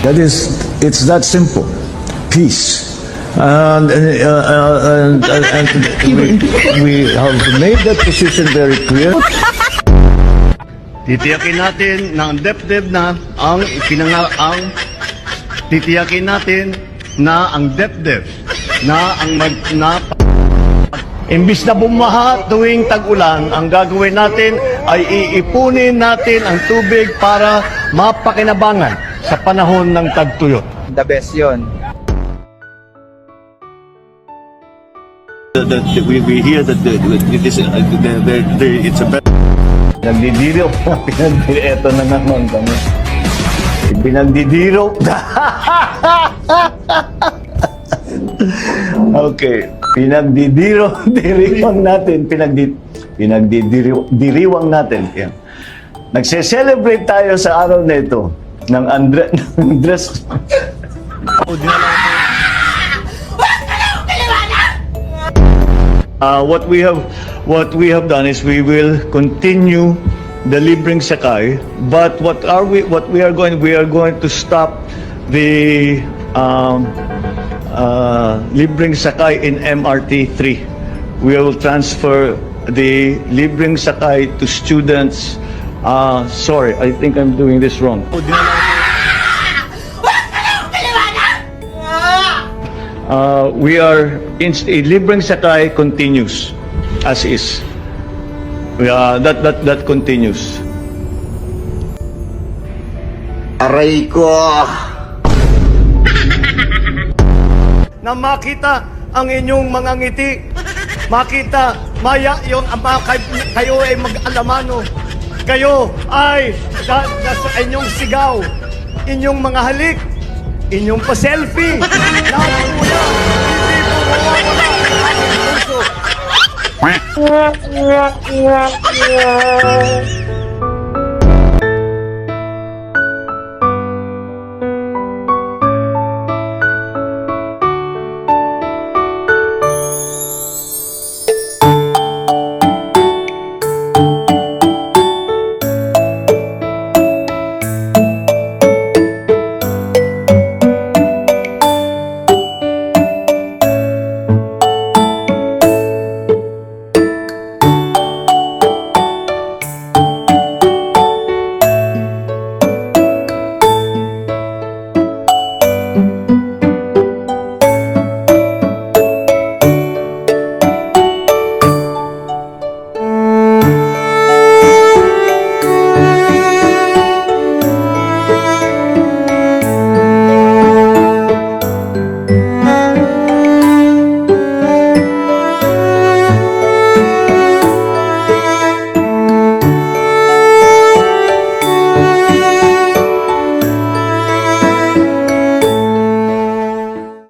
It's that simple. Peace. And we have made that position very clear. Titiyakin natin na ang DepEd na ang titiyakin natin na ang DepEd na ang imbis na bumaha tuwing tag-ulan, ang gagawin natin ay iipunin natin ang tubig para mapakinabangan sa panahon ng tagtuyot. The best yun. We hear that it's a better. Pinagdidiro. Ito na naman kami. Pinagdidiro. Okay. Diriwang natin. Diriwang natin. Yan. Nagse-celebrate tayo sa araw na ito ng Andres. What we have done is we will continue the libreng sakay, but we are going to stop the libreng sakay in MRT 3. We will transfer the libreng sakay to students. Sorry, I think I'm doing this wrong. Libreng sakay continues as is. That continues. Aray ko! Na makita ang inyong mga ngiti, makita maya yung kayo ay mag-alamano, kayo ay sa inyong sigaw, inyong mga halik, inyong pa-selfie, lahat po yan, hindi po mawawala ang puso.